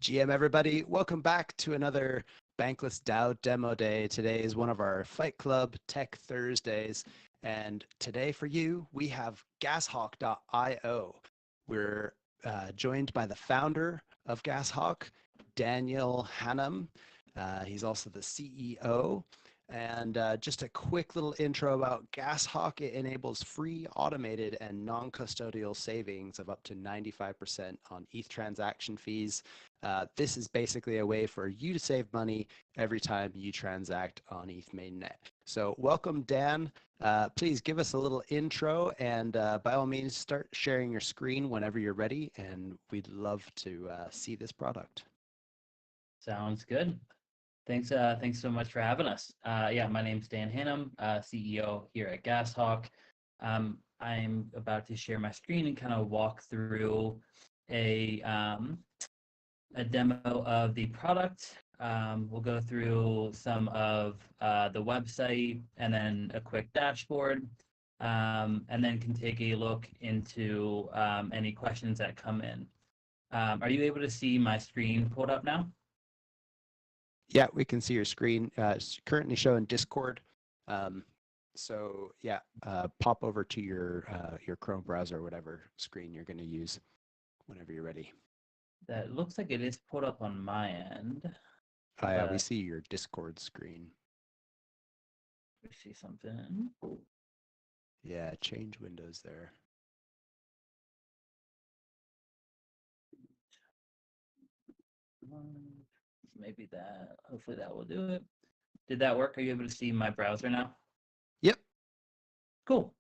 GM everybody, welcome back to another BanklessDAO demo day. Today is one of our Fight Club Tech Thursdays, and today for you we have GasHawk.io. We're joined by the founder of GasHawk, Daniel Hannum. He's also the CEO. And just a quick little intro about GasHawk. It enables free, automated, and non-custodial savings of up to 95% on ETH transaction fees. This is basically a way for you to save money every time you transact on ETH mainnet. So welcome, Dan. Please give us a little intro, and by all means, start sharing your screen whenever you're ready, and we'd love to see this product. Sounds good. Thanks so much for having us. Yeah, my name's Dan Hannum, CEO here at GasHawk. I'm about to share my screen and kind of walk through a demo of the product. We'll go through some of the website and then a quick dashboard, and then can take a look into any questions that come in. Are you able to see my screen pulled up now? Yeah, we can see your screen. It's currently showing Discord. So yeah, pop over to your Chrome browser or whatever screen you're going to use whenever you're ready. That looks like it is pulled up on my end. Yeah, we see your Discord screen. We see something. Yeah, change windows there. Maybe that, hopefully that will do it. Did that work? Are you able to see my browser now? Yep. Cool.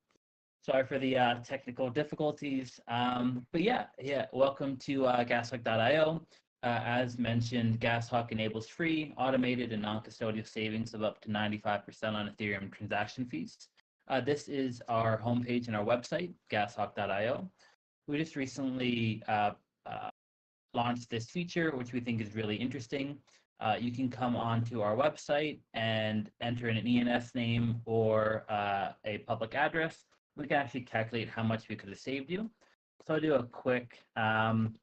Sorry for the technical difficulties. But yeah, welcome to GasHawk.io. As mentioned, GasHawk enables free, automated, and non-custodial savings of up to 95% on Ethereum transaction fees. This is our homepage and our website, GasHawk.io. We just recently launched this feature, which we think is really interesting. You can come onto our website and enter in an ENS name or a public address. We can actually calculate how much we could have saved you. So I'll do a quick kind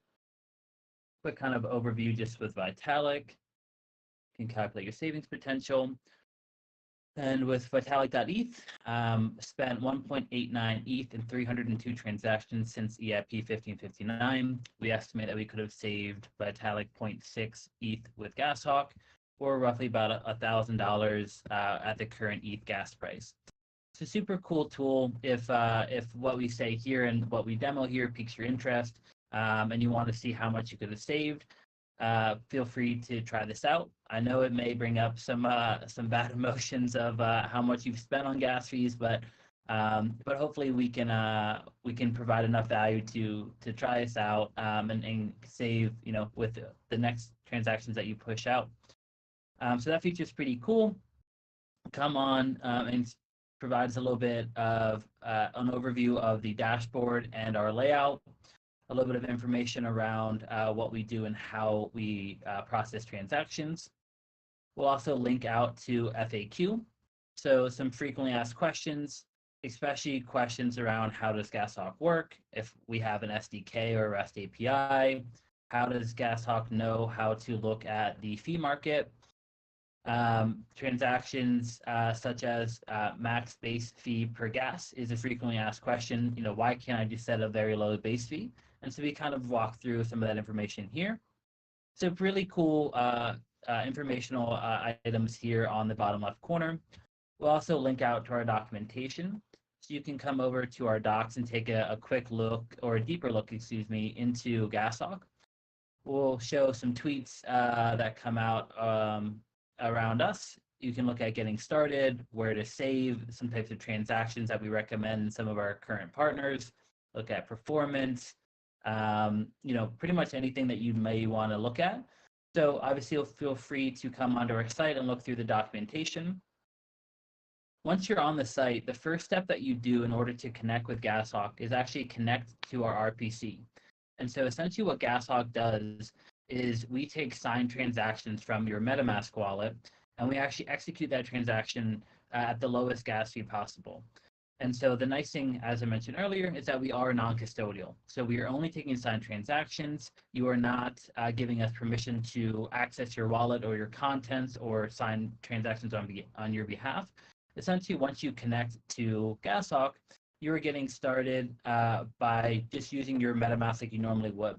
of overview just with Vitalik. You can calculate your savings potential. And with Vitalik.eth, spent 1.89 ETH in 302 transactions since EIP 1559. We estimate that we could have saved Vitalik 0.6 ETH with GasHawk, or roughly about $1,000 at the current ETH gas price. It's a super cool tool. If what we say here and what we demo here piques your interest, and you want to see how much you could have saved, feel free to try this out. I know it may bring up some bad emotions of how much you've spent on gas fees, but hopefully we can provide enough value to try this out and save, with the next transactions that you push out. So that feature is pretty cool. Come on and provides a little bit of an overview of the dashboard and our layout. A little bit of information around what we do and how we process transactions. We'll also link out to FAQ, so some frequently asked questions, especially questions around how does GasHawk work, if we have an SDK or a REST API, how does GasHawk know how to look at the fee market, transactions such as max base fee per gas is a frequently asked question. Why can't I just set a very low base fee? And so we kind of walk through some of that information here. So really cool informational items here on the bottom left corner. We'll also link out to our documentation. So you can come over to our docs and take a quick look, or a deeper look, into GasHawk. We'll show some tweets that come out around us. You can look at getting started, where to save, some types of transactions that we recommend in some of our current partners, look at performance, pretty much anything that you may want to look at. So obviously you'll feel free to come onto our site and look through the documentation. Once you're on the site, the first step that you do in order to connect with GasHawk is actually connect to our RPC. And so essentially what GasHawk does is we take signed transactions from your MetaMask wallet, and we actually execute that transaction at the lowest gas fee possible. And so the nice thing, as I mentioned earlier, is that we are non-custodial. So we are only taking signed transactions. You are not giving us permission to access your wallet or your contents or sign transactions on your behalf. Essentially, once you connect to GasHawk, you're getting started by just using your MetaMask like you normally would.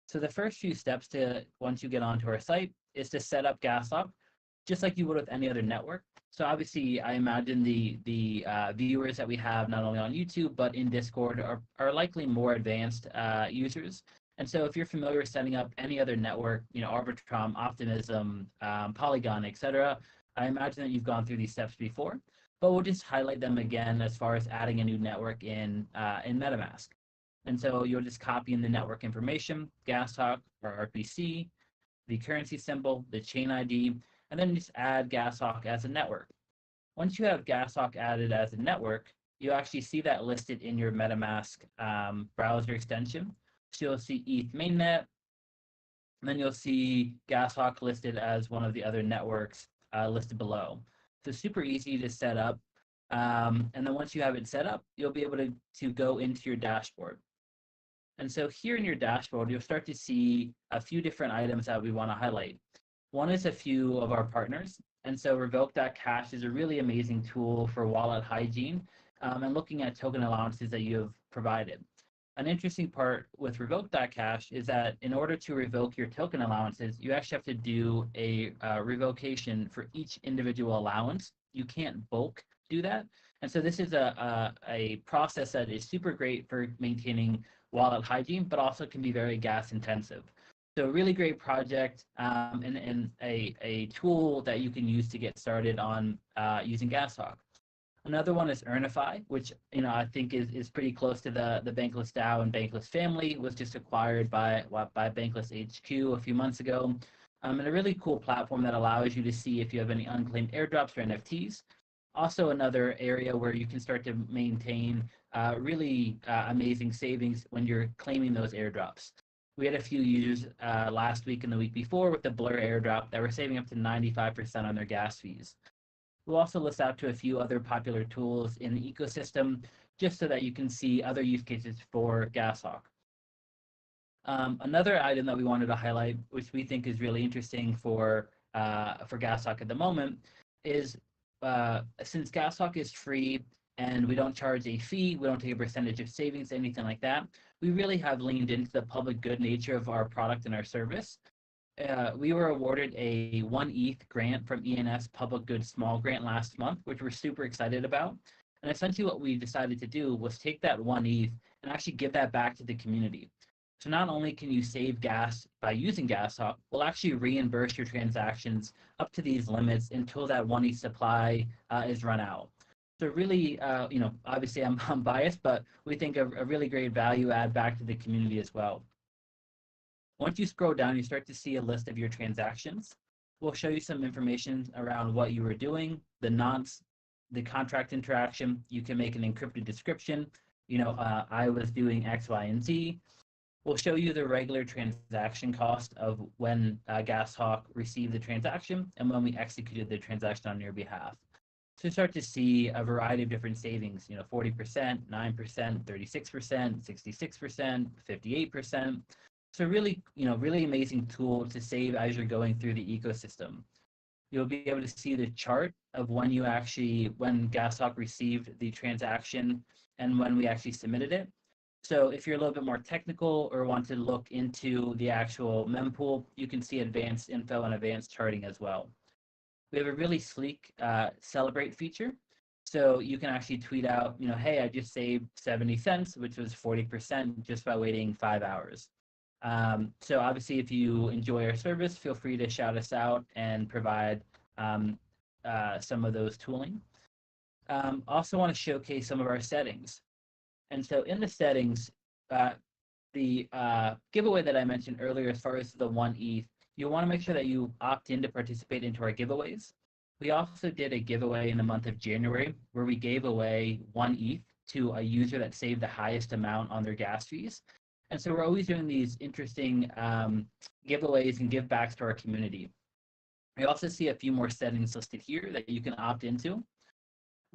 So the first few steps to once you get onto our site is to set up GasHawk, just like you would with any other network. So obviously, I imagine the viewers that we have not only on YouTube but in Discord are likely more advanced users. And so if you're familiar with setting up any other network, Arbitrum, Optimism, Polygon, etc., I imagine that you've gone through these steps before. But we'll just highlight them again as far as adding a new network in MetaMask. And so you'll just copy in the network information, GasHawk or RPC, the currency symbol, the chain ID, and then just add GasHawk as a network. Once you have GasHawk added as a network, you actually see that listed in your MetaMask browser extension. So you'll see ETH mainnet, and then you'll see GasHawk listed as one of the other networks listed below. So super easy to set up. And then once you have it set up, you'll be able to go into your dashboard. And so here in your dashboard, you'll start to see a few different items that we want to highlight. One is a few of our partners. And so Revoke.Cash is a really amazing tool for wallet hygiene and looking at token allowances that you have provided. An interesting part with Revoke.Cash is that in order to revoke your token allowances, you actually have to do a revocation for each individual allowance. You can't bulk do that. And so this is a process that is super great for maintaining wallet hygiene, but also can be very gas intensive. So a really great project and a tool that you can use to get started on using GasHawk. Another one is Earnify, which I think is pretty close to the BanklessDAO and Bankless family. It was just acquired by Bankless HQ a few months ago. And a really cool platform that allows you to see if you have any unclaimed airdrops or NFTs. Also another area where you can start to maintain really amazing savings when you're claiming those airdrops. We had a few users last week and the week before with the Blur airdrop that were saving up to 95% on their gas fees. We'll also list out to a few other popular tools in the ecosystem just so that you can see other use cases for GasHawk. Another item that we wanted to highlight, which we think is really interesting for GasHawk at the moment, is since GasHawk is free and we don't charge a fee, we don't take a percentage of savings, anything like that, we really have leaned into the public good nature of our product and our service. We were awarded a 1 ETH grant from ENS Public Good Small Grant last month, which we're super excited about. And essentially what we decided to do was take that 1 ETH and actually give that back to the community. So not only can you save gas by using GasHawk, we'll actually reimburse your transactions up to these limits until that 1 ETH supply is run out. So really, obviously I'm biased, but we think a really great value add back to the community as well. Once you scroll down, you start to see a list of your transactions. We'll show you some information around what you were doing, the nonce, the contract interaction. You can make an encrypted description. I was doing X, Y, and Z. We'll show you the regular transaction cost of when GasHawk received the transaction and when we executed the transaction on your behalf. So you start to see a variety of different savings, 40%, 9%, 36%, 66%, 58%. So really, really amazing tool to save as you're going through the ecosystem. You'll be able to see the chart of when GasHawk received the transaction and when we actually submitted it. So if you're a little bit more technical or want to look into the actual mempool, you can see advanced info and advanced charting as well. We have a really sleek celebrate feature. So you can actually tweet out, hey, I just saved 70 cents, which was 40% just by waiting 5 hours. So obviously, if you enjoy our service, feel free to shout us out and provide some of those tooling. Also want to showcase some of our settings. And so in the settings, the giveaway that I mentioned earlier, as far as the 1 ETH, you'll want to make sure that you opt in to participate into our giveaways. We also did a giveaway in the month of January where we gave away 1 ETH to a user that saved the highest amount on their gas fees. And so we're always doing these interesting giveaways and give backs to our community. We also see a few more settings listed here that you can opt into.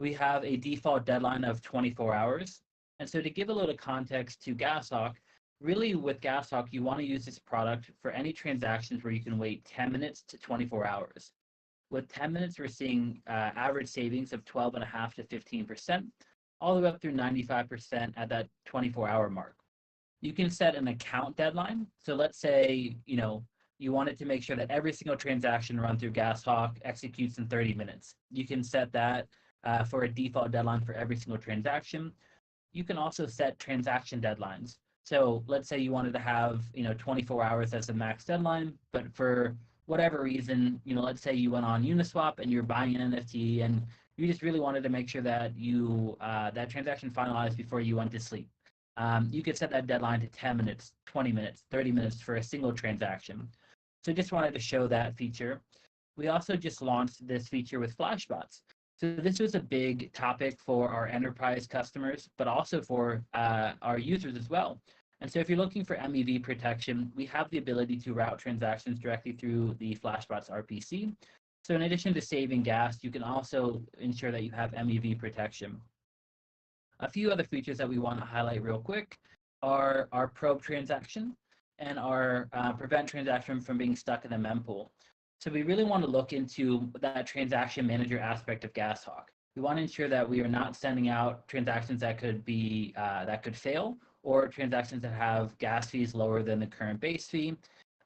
we have a default deadline of 24 hours. And so to give a little context to GasHawk, really with GasHawk, you want to use this product for any transactions where you can wait 10 minutes to 24 hours. With 10 minutes, we're seeing average savings of 12.5 to 15%, all the way up through 95% at that 24-hour mark. You can set an account deadline. So let's say, you wanted to make sure that every single transaction run through GasHawk executes in 30 minutes. You can set that for a default deadline for every single transaction. You can also set transaction deadlines. So let's say you wanted to have 24 hours as the max deadline, but for whatever reason, let's say you went on Uniswap and you're buying an NFT and you just really wanted to make sure that you that transaction finalized before you went to sleep. You could set that deadline to 10 minutes, 20 minutes, 30 minutes for a single transaction. So just wanted to show that feature. We also just launched this feature with Flashbots. So this was a big topic for our enterprise customers, but also for our users as well. And so if you're looking for MEV protection, we have the ability to route transactions directly through the Flashbots RPC. So in addition to saving gas, you can also ensure that you have MEV protection. A few other features that we want to highlight real quick are our probe transaction and our prevent transaction from being stuck in the mempool. So we really want to look into that transaction manager aspect of GasHawk. We want to ensure that we are not sending out transactions that could be that could fail, or transactions that have gas fees lower than the current base fee. And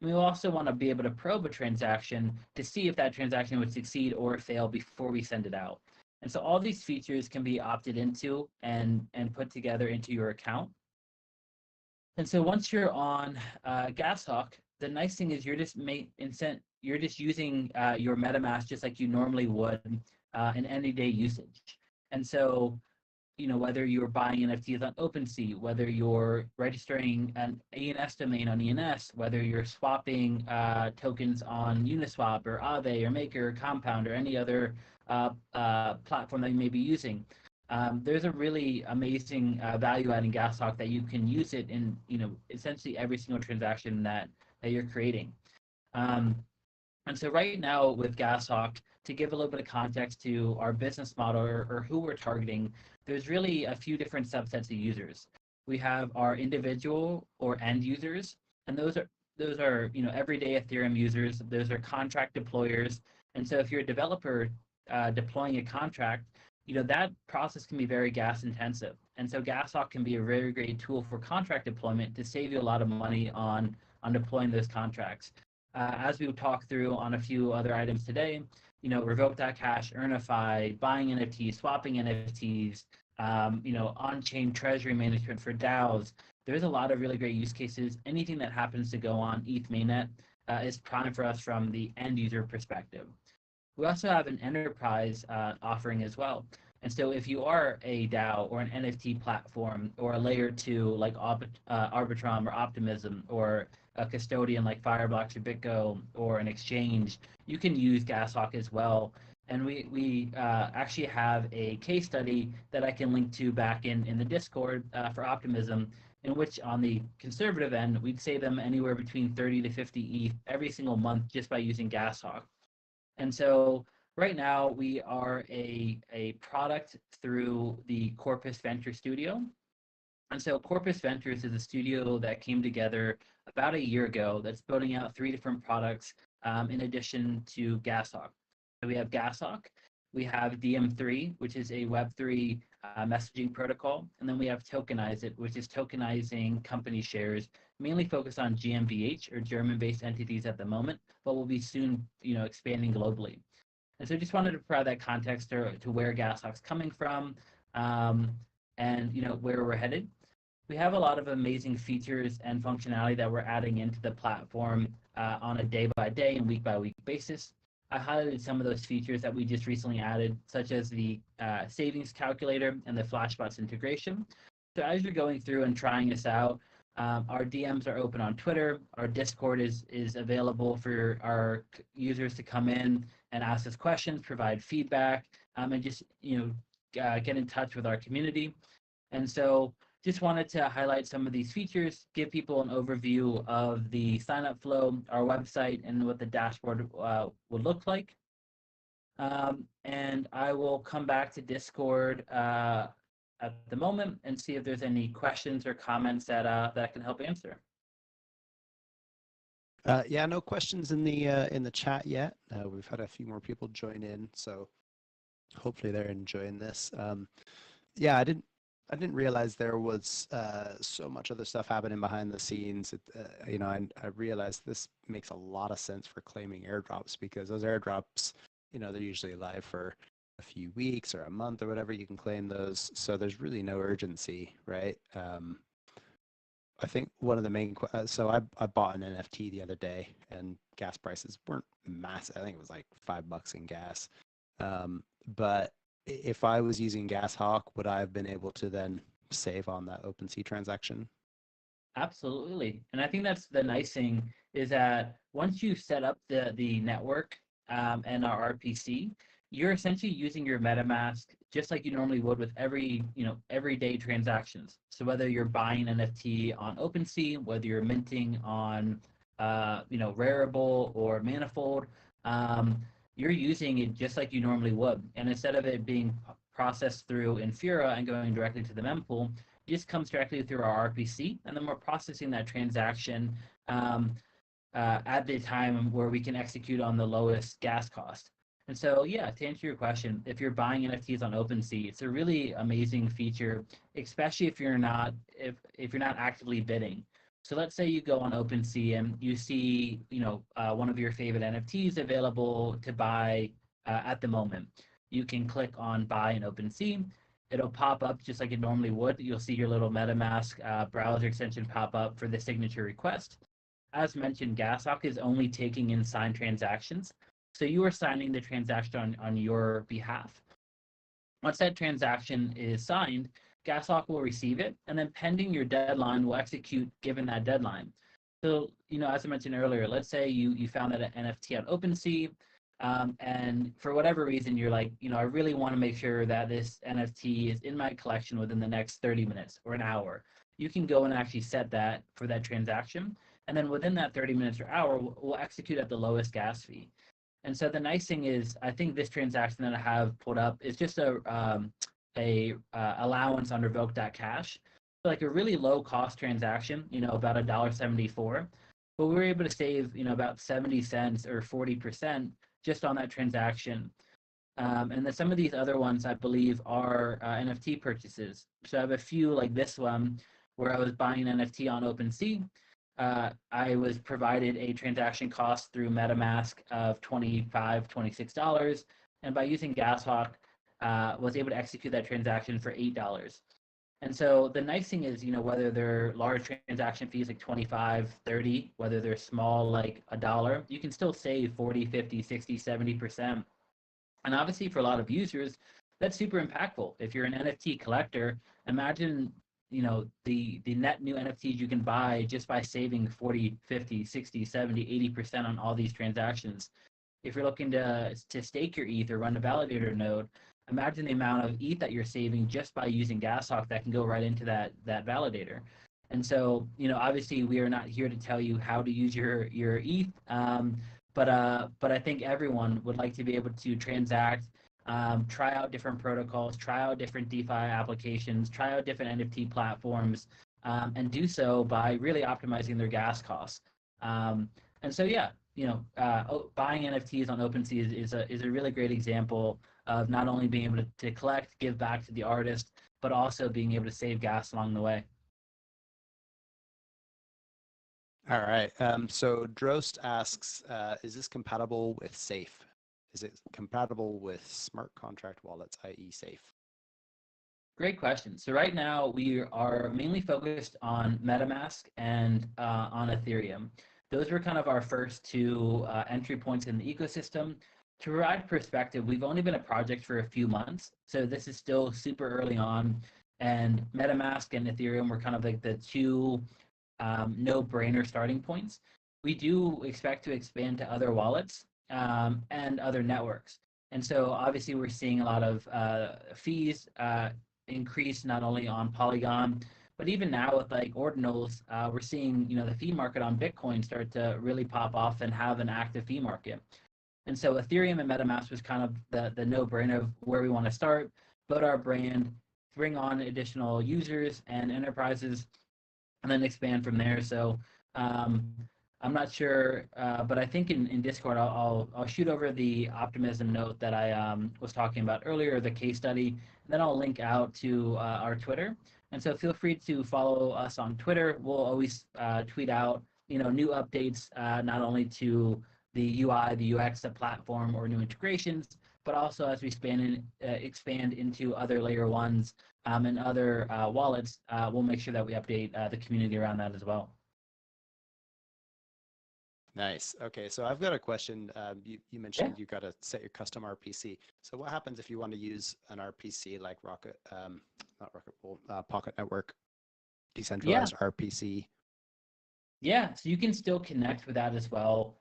we also want to be able to probe a transaction to see if that transaction would succeed or fail before we send it out. And so all these features can be opted into and put together into your account. And so once you're on GasHawk, the nice thing is you're just using your MetaMask just like you normally would in any-day usage. And so, whether you're buying NFTs on OpenSea, whether you're registering an ENS domain on ENS, whether you're swapping tokens on Uniswap or Aave or Maker or Compound or any other platform that you may be using, there's a really amazing value add in GasHawk that you can use it in essentially every single transaction that you're creating. And so right now with GasHawk, to give a little bit of context to our business model or who we're targeting, there's really a few different subsets of users. We have our individual or end users, and those are everyday Ethereum users. Those are contract deployers. And so if you're a developer deploying a contract, that process can be very gas intensive. And so GasHawk can be a very great tool for contract deployment to save you a lot of money on deploying those contracts. As we will talk through on a few other items today, Revoke.cash, Earnify, buying NFTs, swapping NFTs, on-chain treasury management for DAOs. There's a lot of really great use cases. Anything that happens to go on ETH mainnet is prime for us from the end user perspective. We also have an enterprise offering as well. And so if you are a DAO or an NFT platform or a layer 2 like Arbitrum or Optimism, or a custodian like Fireblocks or BitGo, or an exchange, you can use GasHawk as well. And we actually have a case study that I can link to back in the Discord for Optimism, in which on the conservative end, we'd save them anywhere between 30 to 50 ETH every single month just by using GasHawk. And so right now we are a product through the Corpus Venture Studio. And so Corpus Ventures is a studio that came together about a year ago that's building out 3 different products in addition to GasHawk. So we have GasHawk, we have DM3, which is a Web3 messaging protocol, and then we have Tokenize It, which is tokenizing company shares, mainly focused on GmbH or German-based entities at the moment, but will be soon, expanding globally. And so just wanted to provide that context to where GasHawk's coming from, and where we're headed. We have a lot of amazing features and functionality that we're adding into the platform on a day-by-day and week-by-week basis. I highlighted some of those features that we just recently added, such as the savings calculator and the Flashbots integration. So as you're going through and trying this out, our DMs are open on Twitter. Our Discord is available for our users to come in and ask us questions, provide feedback, and just get in touch with our community. And so just wanted to highlight some of these features, give people an overview of the sign-up flow, our website, and what the dashboard would look like. And I will come back to Discord at the moment and see if there's any questions or comments that I can help answer. Yeah, no questions in the chat yet. We've had a few more people join in, so hopefully they're enjoying this. Yeah, I didn't realize there was so much other stuff happening behind the scenes. I realized this makes a lot of sense for claiming airdrops, because those airdrops, they're usually live for a few weeks or a month or whatever. You can claim those, so there's really no urgency, right? I think one of the main, so I bought an NFT the other day, and gas prices weren't massive. I think it was like $5 in gas. But if I was using GasHawk, would I have been able to then save on that OpenSea transaction? Absolutely. And I think that's the nice thing, is that once you set up the network and our RPC, you're essentially using your MetaMask just like you normally would with everyday transactions. So whether you're buying NFT on OpenSea, whether you're minting on Rarible or Manifold, you're using it just like you normally would. And instead of it being processed through Infura and going directly to the mempool, just comes directly through our RPC, and then we're processing that transaction at the time where we can execute on the lowest gas cost. And so, yeah, to answer your question, if you're buying NFTs on OpenSea, it's a really amazing feature, especially if you're not actively bidding. So let's say you go on OpenSea and you see, one of your favorite NFTs available to buy at the moment. You can click on buy in OpenSea. It'll pop up just like it normally would. You'll see your little MetaMask browser extension pop up for the signature request. As mentioned, GasHawk is only taking in signed transactions. So you are signing the transaction on your behalf. Once that transaction is signed, GasHawk will receive it, and then pending your deadline, will execute given that deadline. So, as I mentioned earlier, let's say you found that an NFT on OpenSea, and for whatever reason, you're like, I really want to make sure that this NFT is in my collection within the next 30 minutes or an hour. You can go and actually set that for that transaction. And then within that 30 minutes or hour, we'll execute at the lowest gas fee. And so the nice thing is, I think this transaction that I have put up is just a allowance on revoke.cash. So like a really low cost transaction, about $1.74. But we were able to save, about 70 cents or 40% just on that transaction. And then some of these other ones, I believe, are NFT purchases. So I have a few like this one where I was buying an NFT on OpenSea. I was provided a transaction cost through MetaMask of $25, $26. And by using GasHawk, was able to execute that transaction for $8. And so the nice thing is, whether they're large transaction fees like 25, 30, whether they're small like $1, you can still save 40, 50, 60, 70%. And obviously for a lot of users, that's super impactful. If you're an NFT collector, imagine, the net new NFTs you can buy just by saving 40, 50, 60, 70, 80% on all these transactions. If you're looking to stake your ETH or run a validator node, imagine the amount of ETH that you're saving just by using GasHawk that can go right into that validator. And so, obviously we are not here to tell you how to use your ETH, but I think everyone would like to be able to transact, try out different protocols, try out different DeFi applications, try out different NFT platforms, and do so by really optimizing their gas costs. And so, yeah, buying NFTs on OpenSea is a really great example of not only being able to collect, give back to the artist, but also being able to save gas along the way. All right. So Drost asks, is this compatible with Safe? Is it compatible with smart contract wallets, i.e. Safe? Great question. So right now we are mainly focused on MetaMask and on Ethereum. Those were kind of our first two entry points in the ecosystem. To provide perspective, we've only been a project for a few months, so this is still super early on. And MetaMask and Ethereum were kind of like the two no-brainer starting points. We do expect to expand to other wallets and other networks. And so obviously we're seeing a lot of fees increase not only on Polygon, but even now with like ordinals, we're seeing the fee market on Bitcoin start to really pop off and have an active fee market. And so Ethereum and MetaMask was kind of the no-brainer of where we want to start, build our brand, bring on additional users and enterprises, and then expand from there. So um, I'm not sure, but I think in Discord I'll shoot over the optimism note that I was talking about earlier, the case study, and then I'll link out to our Twitter. And so feel free to follow us on Twitter. We'll always tweet out new updates, not only to the UI, the UX, the platform, or new integrations, but also as we expand into other layer ones and other wallets, we'll make sure that we update the community around that as well. Nice. Okay, so I've got a question. You mentioned you got to set your custom RPC. So what happens if you want to use an RPC like not Rocket Pool, Pocket Network, decentralized RPC? Yeah, so you can still connect with that as well.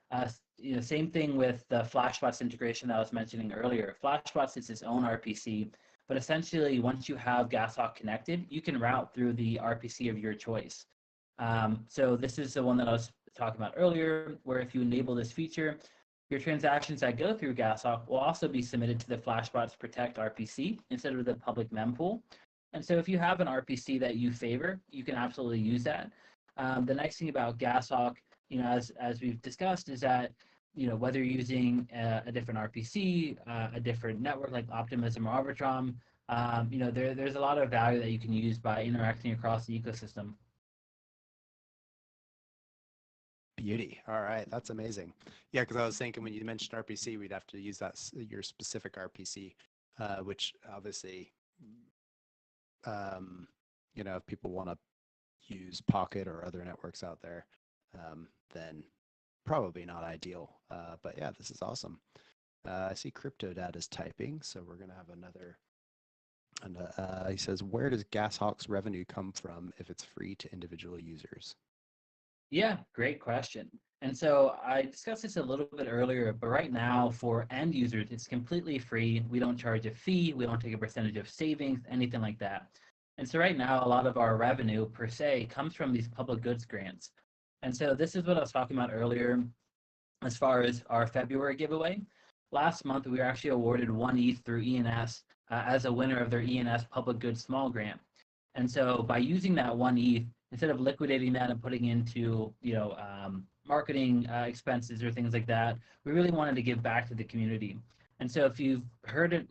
Same thing with the Flashbots integration that I was mentioning earlier. Flashbots is its own RPC, but essentially once you have GasHawk connected, you can route through the RPC of your choice. So this is the one that I was talking about earlier, where if you enable this feature, your transactions that go through GasHawk will also be submitted to the Flashbots Protect RPC instead of the public mempool. And so if you have an RPC that you favor, you can absolutely use that. The nice thing about GasHawk, as we've discussed, is that whether you're using a different RPC, a different network like Optimism or Arbitrum, there's a lot of value that you can use by interacting across the ecosystem. Beauty. All right, that's amazing. Yeah, because I was thinking when you mentioned RPC, we'd have to use your specific RPC, which obviously, if people want to use Pocket or other networks out there, then probably not ideal. But yeah, this is awesome. I see CryptoDad is typing, so we're gonna have another. And he says, where does GasHawk's revenue come from if it's free to individual users? Yeah, great question. And so I discussed this a little bit earlier, but right now for end users, it's completely free. We don't charge a fee. We don't take a percentage of savings, anything like that. And so right now, a lot of our revenue per se comes from these public goods grants. And so this is what I was talking about earlier as far as our February giveaway. Last month, we were actually awarded 1 ETH through ENS as a winner of their ENS Public Goods Small Grant. And so by using that 1 ETH, instead of liquidating that and putting into marketing expenses or things like that, we really wanted to give back to the community. And so if you've heard it,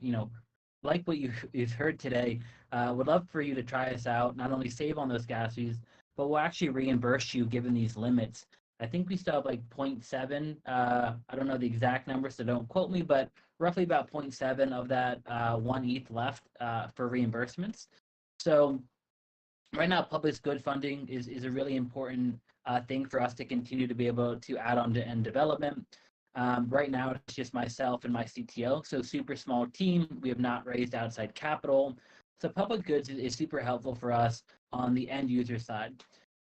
like what you've heard today, would love for you to try us out. Not only save on those gas fees, but we'll actually reimburse you given these limits. I think we still have like 0.7. I don't know the exact number, so don't quote me, but roughly about 0.7 of that 1 ETH left for reimbursements. So right now, public good funding is a really important thing for us to continue to be able to add on to end development. Right now, it's just myself and my CTO, so super small team. We have not raised outside capital. So public goods is super helpful for us on the end user side.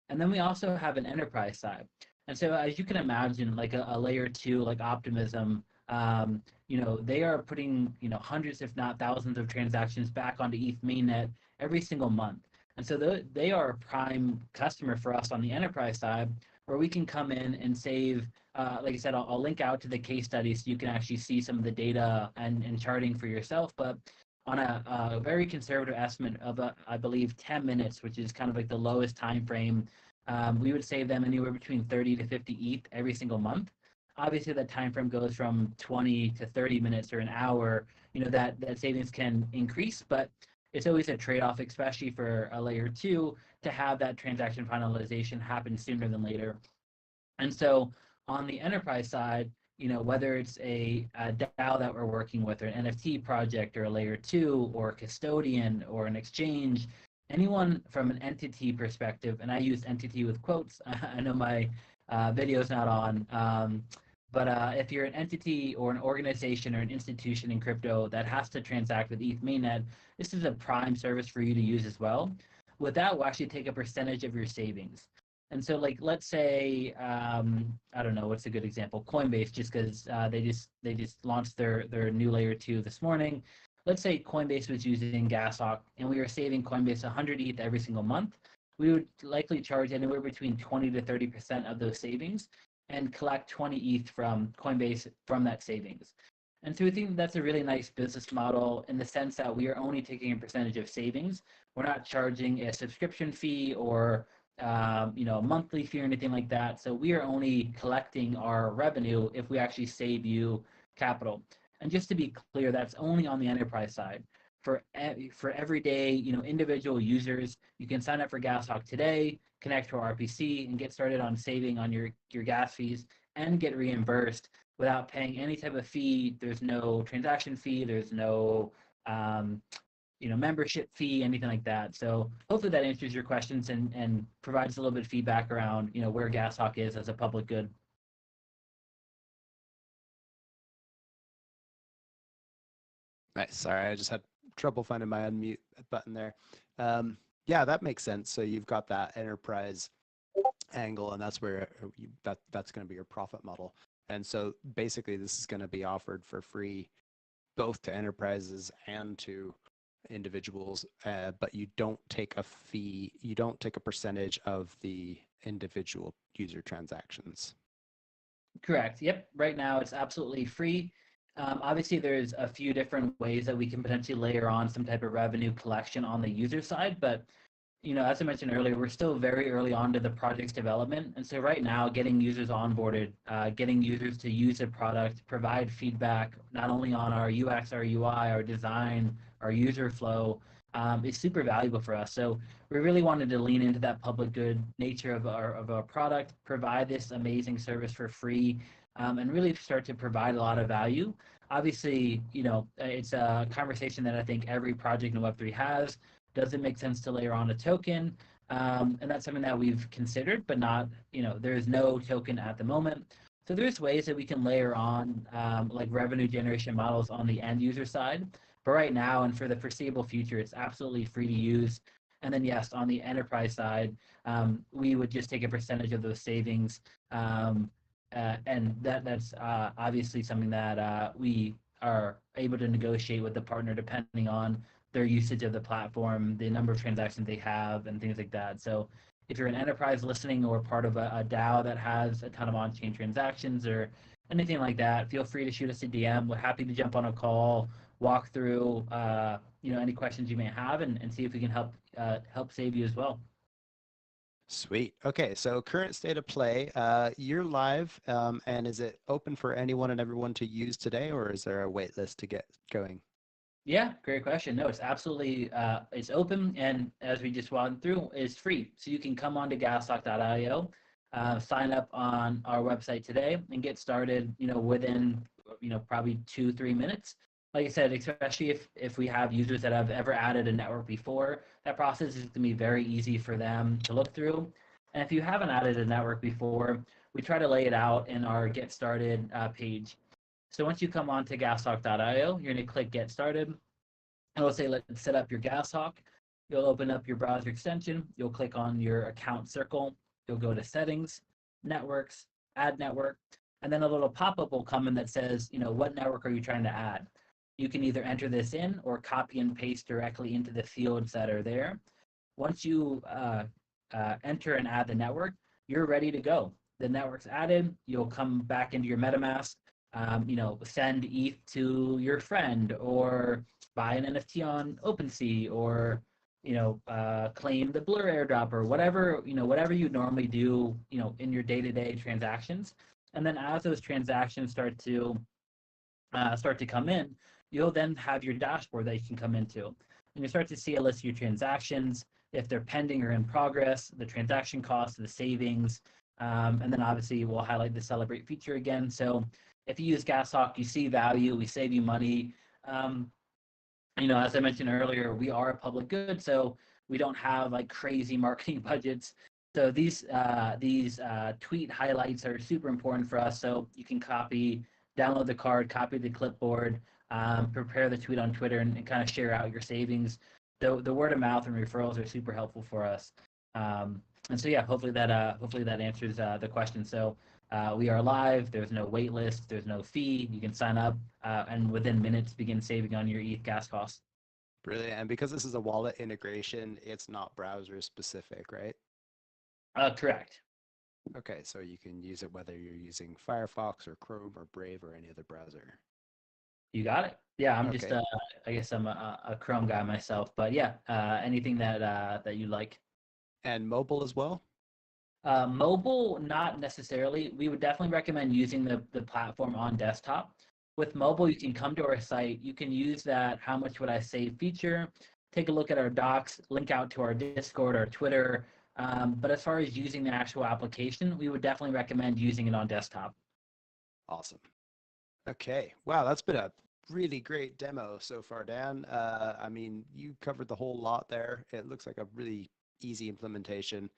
And then we also have an enterprise side. And so as you can imagine, like a layer 2, like Optimism, they are putting, hundreds, if not thousands of transactions back onto ETH mainnet every single month. And so they are a prime customer for us on the enterprise side, where we can come in and save, like I said, I'll link out to the case study so you can actually see some of the data and charting for yourself. But on a very conservative estimate of, I believe, 10 minutes, which is kind of like the lowest time frame, we would save them anywhere between 30 to 50 ETH every single month. Obviously, that time frame goes from 20 to 30 minutes or an hour. That savings can increase, but it's always a trade-off, especially for a layer 2, to have that transaction finalization happen sooner than later. And so on the enterprise side, whether it's a DAO that we're working with, or an NFT project, or a layer 2, or a custodian, or an exchange, anyone from an entity perspective, and I use entity with quotes, I know my video's not on, but if you're an entity or an organization or an institution in crypto that has to transact with ETH mainnet, this is a prime service for you to use as well. With that, we'll actually take a percentage of your savings. And so, like, let's say, I don't know, what's a good example? Coinbase, just because they just launched their new layer 2 this morning. Let's say Coinbase was using GasHawk, and we were saving Coinbase 100 ETH every single month. We would likely charge anywhere between 20 to 30% of those savings. and collect 20 ETH from Coinbase from that savings. And so we think that's a really nice business model in the sense that we are only taking a percentage of savings. We're not charging a subscription fee or a monthly fee or anything like that. So we are only collecting our revenue if we actually save you capital. And just to be clear, that's only on the enterprise side. For everyday, individual users, you can sign up for GasHawk today, connect to our RPC, and get started on saving on your gas fees and get reimbursed without paying any type of fee. There's no transaction fee. There's no membership fee, anything like that. So hopefully that answers your questions and provides a little bit of feedback around where GasHawk is as a public good. Nice. Sorry, I just had trouble finding my unmute button there. Yeah, that makes sense. So you've got that enterprise angle, and that's where that's going to be your profit model. And so basically, this is going to be offered for free, both to enterprises and to individuals, but you don't take a fee. You don't take a percentage of the individual user transactions. Correct. Yep. Right now, it's absolutely free. Obviously, there's a few different ways that we can potentially layer on some type of revenue collection on the user side, but as I mentioned earlier, we're still very early on to the project's development. And so right now, getting users onboarded, getting users to use the product, provide feedback, not only on our UX, our UI, our design, our user flow, is super valuable for us. So we really wanted to lean into that public good nature of our product, provide this amazing service for free, and really start to provide a lot of value. Obviously, it's a conversation that I think every project in Web3 has. Does it make sense to layer on a token? And that's something that we've considered, but not, there's no token at the moment. So there's ways that we can layer on like revenue generation models on the end user side. But right now and for the foreseeable future, it's absolutely free to use. And then yes, on the enterprise side, we would just take a percentage of those savings. And that's obviously something that we are able to negotiate with the partner depending on their usage of the platform, the number of transactions they have, and things like that. So if you're an enterprise listening or part of a DAO that has a ton of on-chain transactions or anything like that, feel free to shoot us a DM. We're happy to jump on a call, walk through any questions you may have, and see if we can help save you as well. Sweet. Okay, so current state of play, you're live, and is it open for anyone and everyone to use today, or is there a wait list to get going? Yeah, great question. No, it's absolutely it's open, and as we just went through, it's free. So you can come on to GasHawk.io, sign up on our website today, and get started. Within probably 2-3 minutes. Like I said, especially if we have users that have ever added a network before, that process is going to be very easy for them to look through. And if you haven't added a network before, we try to lay it out in our Get Started page. So once you come on to GasHawk.io, you're going to click Get Started. And it'll say, let's set up your GasHawk. You'll open up your browser extension. You'll click on your account circle. You'll go to Settings, Networks, Add Network. And then a little pop-up will come in that says, what network are you trying to add? You can either enter this in or copy and paste directly into the fields that are there. Once you enter and add the network, you're ready to go. The network's added. You'll come back into your MetaMask. Send ETH to your friend, or buy an NFT on OpenSea, or claim the Blur airdrop, or whatever you normally do, in your day-to-day transactions. And then as those transactions start to come in, you'll then have your dashboard that you can come into. And you start to see a list of your transactions, if they're pending or in progress, the transaction costs, the savings, and then obviously we'll highlight the celebrate feature again. So if you use GasHawk, you see value, we save you money. As I mentioned earlier, we are a public good, so we don't have like crazy marketing budgets. So these tweet highlights are super important for us. So you can download the card, copy the clipboard, prepare the tweet on Twitter, and kind of share out your savings. The word of mouth and referrals are super helpful for us. And so yeah, hopefully that answers the question. So we are live. There's no wait list. There's no fee. You can sign up and within minutes begin saving on your ETH gas costs. Brilliant. And because this is a wallet integration, it's not browser specific, right? Correct. Okay, so you can use it whether you're using Firefox or Chrome or Brave or any other browser. You got it. Yeah, I'm just Okay, I guess I'm a Chrome guy myself, but yeah, anything that you like. and mobile as well? Mobile, not necessarily. We would definitely recommend using the platform on desktop. With mobile, you can come to our site. You can use that how much would I save feature, take a look at our docs, link out to our Discord or Twitter. But as far as using the actual application, we would definitely recommend using it on desktop. Awesome. Okay, wow, that's been a really great demo so far, Dan. I mean, you covered the whole lot there. It looks like a really easy implementation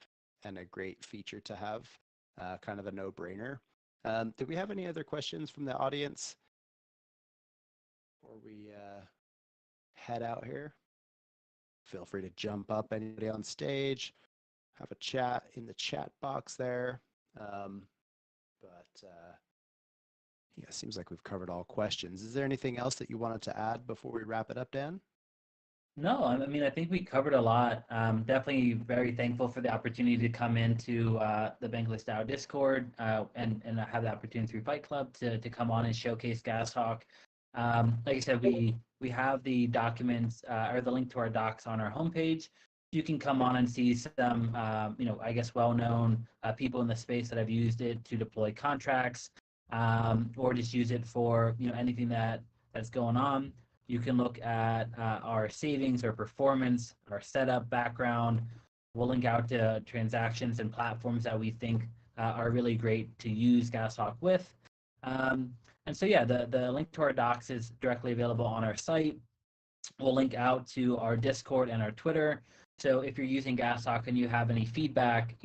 and a great feature to have, kind of a no-brainer. Did we have any other questions from the audience before we head out here? Feel free to jump up, anybody on stage, have a chat in the chat box there. But yeah, it seems like we've covered all questions. Is there anything else that you wanted to add before we wrap it up, Dan? No, I mean, I think we covered a lot. Definitely very thankful for the opportunity to come into the BanklessDAO Discord and have the opportunity through Fight Club to come on and showcase GasHawk. Like I said, we have the documents or the link to our docs on our homepage. You can come on and see some, I guess well-known people in the space that have used it to deploy contracts, or just use it for anything that's going on. You can look at our savings, our performance, our setup background. We'll link out to transactions and platforms that we think are really great to use GasHawk with. And so, yeah, the link to our docs is directly available on our site. We'll link out to our Discord and our Twitter. So if you're using GasHawk and you have any feedback,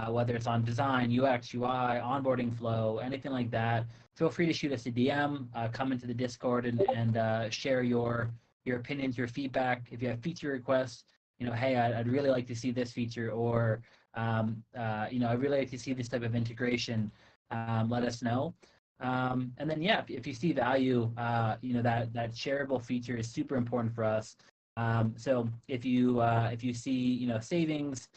whether it's on design, UX, UI, onboarding flow, anything like that, feel free to shoot us a DM, come into the Discord and share your opinions, your feedback. If you have feature requests, hey, I'd really like to see this feature, or I'd really like to see this type of integration. Let us know. And then, yeah, if you see value, that shareable feature is super important for us. So if you see, savings,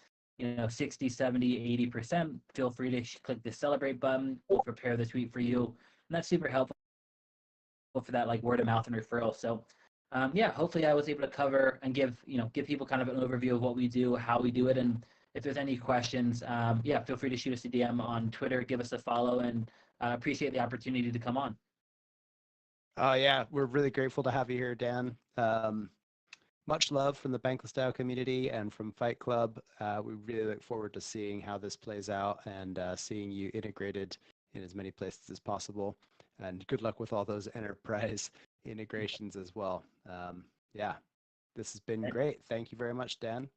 60, 70, 80%, feel free to click the celebrate button. We'll prepare the tweet for you. And that's super helpful for that like word of mouth and referral. So yeah, hopefully I was able to cover and give people kind of an overview of what we do, how we do it. And if there's any questions, yeah, feel free to shoot us a DM on Twitter, give us a follow, and appreciate the opportunity to come on. Oh yeah, we're really grateful to have you here, Dan. Much love from the BanklessDAO community and from Fight Club. We really look forward to seeing how this plays out and seeing you integrated in as many places as possible. And good luck with all those enterprise integrations as well. Yeah, this has been great. Thank you very much, Dan.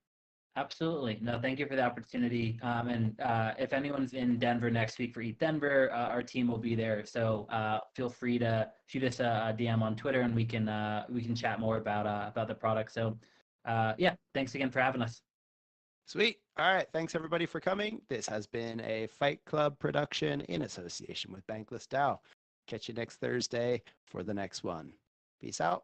Absolutely. No, thank you for the opportunity. And if anyone's in Denver next week for Eat Denver, our team will be there. So feel free to shoot us a DM on Twitter, and we can chat more about the product. So yeah, thanks again for having us. Sweet. All right. Thanks everybody for coming. This has been a Fight Club production in association with BanklessDAO. Catch you next Thursday for the next one. Peace out.